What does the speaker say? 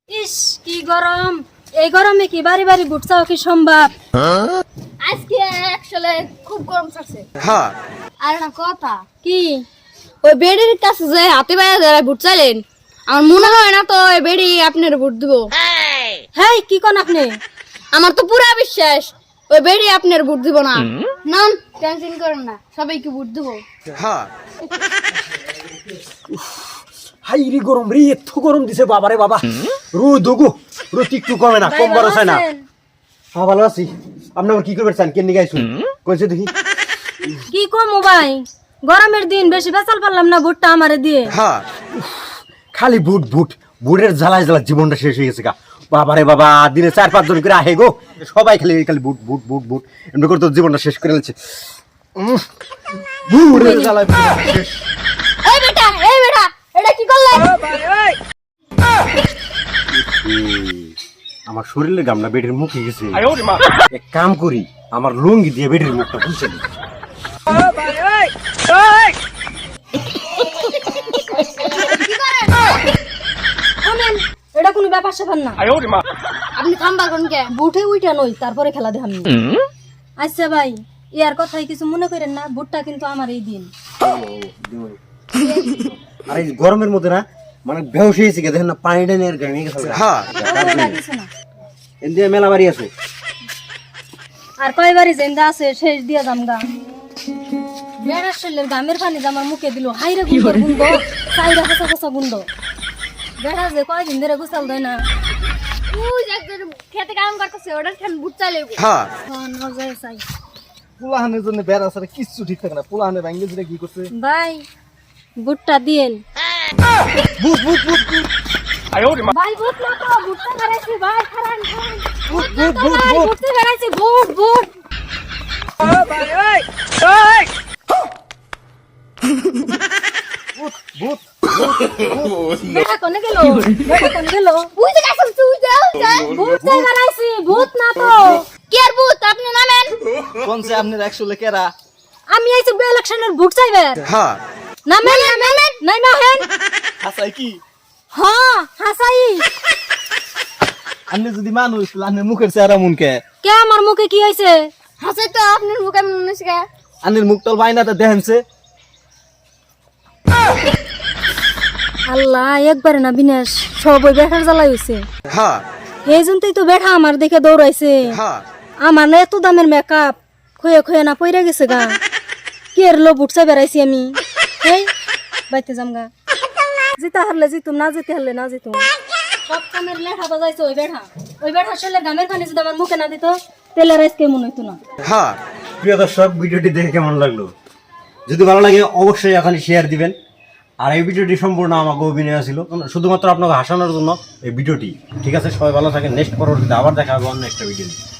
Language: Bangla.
ইস কি গরম, এই গরমে কি বাড়ি বাড়ি বুট চাও কি সম্ভব? আজকে আসলে খুব গরম ছাড়ছে। হ্যাঁ আর না কথা কি ওই বেডির কাছে যে হাতে বাইরে দাঁড়ায় বুট চাইলেন, আমার মনে হয় না তো ওই বেডি আপনার বুট দিব। হেই কি কোন আপনি? আমার তো পুরা বিশ্বাস ওই বেডি আপনার বুট দিব না। নন টেনশন করেন না, সবাইকে বুট দিব। হ্যাঁ হাই রে গরম রে, এত গরম দিছে বাবারে বাবা। রোদ গো, রোদ একটু কমে না, কম বড় চাই না। হ্যাঁ ভালো আছি। আপনি আবার কি করবেন চান? কেন নিয়ে আইসুন কইছে দেখি। কি কম ভাই, গরমের দিন বেশি বেচাল পারলাম না বুটটা আমারে দিয়ে। হ্যাঁ খালি বুট বুট বুটের জ্বালায় জ্বালা জীবনটা শেষ হয়ে গেছে গা। বাবারে বাবা, দিনে 4-5 জন করে আহে গো, সবাই খালি খালি বুট বুট বুট বুট এমনি করে তো জীবনটা শেষ করে ফেলছে। বুটের জ্বালায় শেষ। এই বেটা এটা কি করলে? আমার শরীরের গামনা বেডের মুখে গেছে। এক কাম করি, আমার লুঙ্গি দিয়ে বেডের মুখটা খুলছে নি। থামেন, এটা কোনো ব্যাপার স্যাপার না। আপনি থামবা কোন কে? বুটে উইটা নই, তারপরে খেলা দেখাম। আচ্ছা ভাই, ইয়ার কথাই কিছু মনে করেন না, বুটটা কিন্তু আমার এই দিন। আর এই গরমের মধ্যে না মানে বেহুশ হয়েছে গে, দেখেন না পানিটা নিয়ে গাড়ি নিয়ে গেছে। হ্যাঁ এটা কিছু না। এদিকে মেলা বাড়ি আছে। আর কয়বারই জেন্দা আছে শেষ দিয়া জামগা। বেড়ার শরীরের গামের পানি যে আমার মুখে দিল, হাইরে গুন্দ গুন্দ, চাইরা কষা কষা গুন্দ। বেড়া যে কয়দিন ধরে গোসল দেয় না। তুই যে একজন খেতে কাম করতেছে ওটার খান বুট চাইলে। হ্যাঁ নজরে চাই পোলাহানের জন্য বেড়া ছাড়া কিচ্ছু ঠিক থাকে না। পোলাহানের ব্যাঙ্গেল যেটা কি করছে, ভাই, বুটটা দিয়েন। বুট বুট বুট বুট ভাই বুট না তো, বুটটা বেড়াইছি ভাই, খারান খারান। বুট বুট বুট বুট বুটটা বেড়াইছি, বুট বুট। বুট বেড়া কোনে গেল? বেড়া কোনে গেল? তুই যে কাছে তুই যাও বুট চাই বেড়াইছি, বুট না তো। কি আর বুট আপনি নামেন। কোন সে আপনার 100 লেকেরা আমি আইছি ইলেকশনের বুট চাইবেন। হ্যাঁ নামেন নামেন, নাই মাহেন। হাসাই কি? হ্যাঁ হাসাই। আপনি যদি মানুষ আপনার মুখের চেহারা মুনকে কে আমার মুখে কি হইছে? হাসে তো আপনার মুখে মনে হচ্ছে কে? আনের মুখটাল বাইনাতে দেখেনছে। আল্লাহ, একবারে না বিনাশ, সব ওই বেঠার জ্বালাই হইছে। হ্যাঁ এই জন্যই তো বেঠা আমার দেখে দৌড়াইছে। হ্যাঁ আমার না এত দামের মেকআপ খয়ে খয়ে না পইরা গেছে গা। কি এর লো বুট চাই বেড়াইছি আমি। এই বাইতে যাম গা। জিতা হারলে জিতুম, না জিতে হারলে না জিতুম। সব কামের লেখা বাজাইছে ওই বেঠা। ওই বেঠা আসলে গামের পানি যদি আমার মুখে না দিত, তেলের রাইস কেমন হইতো না। হ্যাঁ প্রিয় দর্শক, ভিডিওটি দেখে কেমন লাগলো? যদি ভালো লাগে অবশ্যই এখানে শেয়ার দিবেন। আর এই ভিডিওটি সম্পূর্ণ আমাকে অভিনয় ছিল, শুধুমাত্র আপনাকে হাসানোর জন্য এই ভিডিওটি। ঠিক আছে, সবাই ভালো থাকেন। নেক্সট পরবর্তীতে আবার দেখা হবে অন্য একটা ভিডিও নিয়ে।